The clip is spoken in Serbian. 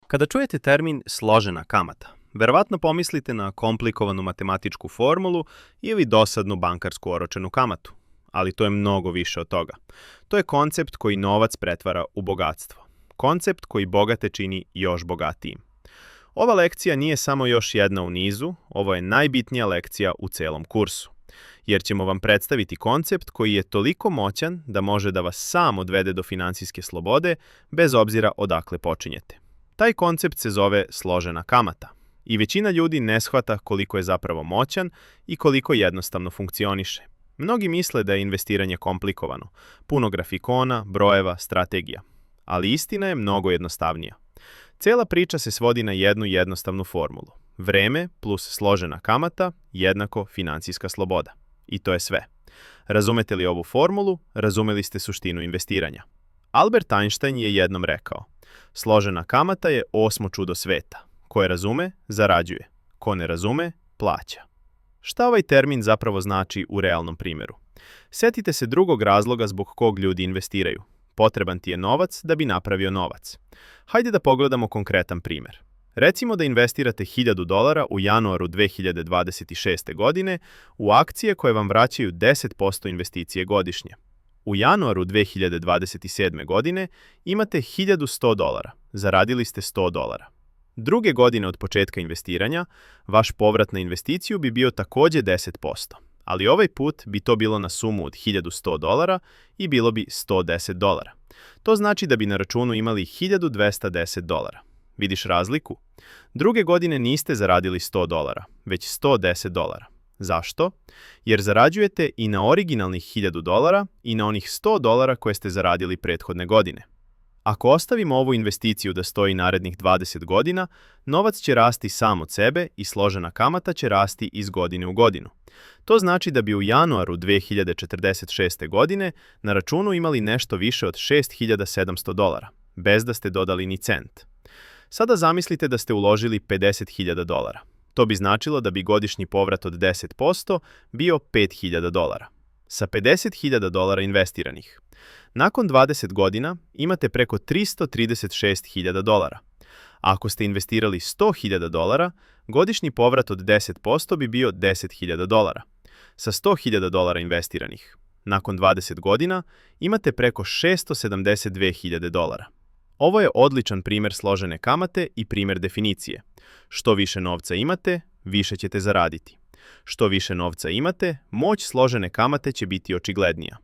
Kada čujete termin složena kamata, verovatno pomislite na komplikovanu matematičku formulu ili dosadnu bankarsku oročenu kamatu. Ali to je mnogo više od toga. To je koncept koji novac pretvara u bogatstvo. Koncept koji bogate čini još bogatijim. Ova lekcija nije samo još jedna u nizu, ovo je najbitnija lekcija u celom kursu. Jer ćemo vam predstaviti koncept koji je toliko moćan da može da vas sam odvede do finansijske slobode, bez obzira odakle počinjete. Taj koncept se zove složena kamata. I većina ljudi ne shvata koliko je zapravo moćan i koliko jednostavno funkcioniše. Mnogi misle da je investiranje komplikovano, puno grafikona, brojeva, strategija. Ali istina je mnogo jednostavnija. Cela priča se svodi na jednu jednostavnu formulu. Vreme plus složena kamata jednako finansijska sloboda. I to je sve. Razumete li ovu formulu, razumeli ste suštinu investiranja. Albert Einstein je jednom rekao: složena kamata je 8. čudo sveta. Ko je razume, zarađuje. Ko ne razume, plaća. Šta ovaj termin zapravo znači u realnom primjeru? Setite se drugog razloga zbog kog ljudi investiraju. Potreban ti je novac da bi napravio novac. Hajde da pogledamo konkretan primjer. Recimo da investirate $1000 u januaru 2026. godine u akcije koje vam vraćaju 10% investicije godišnje. U januaru 2027. godine imate $1100, zaradili ste $100. Druge godine od početka investiranja, vaš povrat na investiciju bi bio također 10%, ali ovaj put bi to bilo na sumu od $1100 i bilo bi $110. To znači da bi na računu imali $1210. Vidiš razliku? Druge godine niste zaradili $100, već $110. Zašto? Jer zarađujete i na originalnih $1000 i na onih $100 koje ste zaradili prethodne godine. Ako ostavimo ovu investiciju da stoji narednih 20 godina, novac će rasti sam od sebe i složena kamata će rasti iz godine u godinu. To znači da bi u januaru 2046. godine na računu imali nešto više od $6700, bez da ste dodali ni cent. Sada zamislite da ste uložili $50.000. To bi značilo da bi godišnji povrat od 10% bio $5.000. Sa $50.000 investiranih. Nakon 20 godina imate preko $336.000. A ako ste investirali $100.000, godišnji povrat od 10% bi bio $10.000. Sa $100.000 investiranih. Nakon 20 godina imate preko $672.000. Ovo je odličan primjer složene kamate i primjer definicije. Što više novca imate, više ćete zaraditi. Što više novca imate, moć složene kamate će biti očiglednija.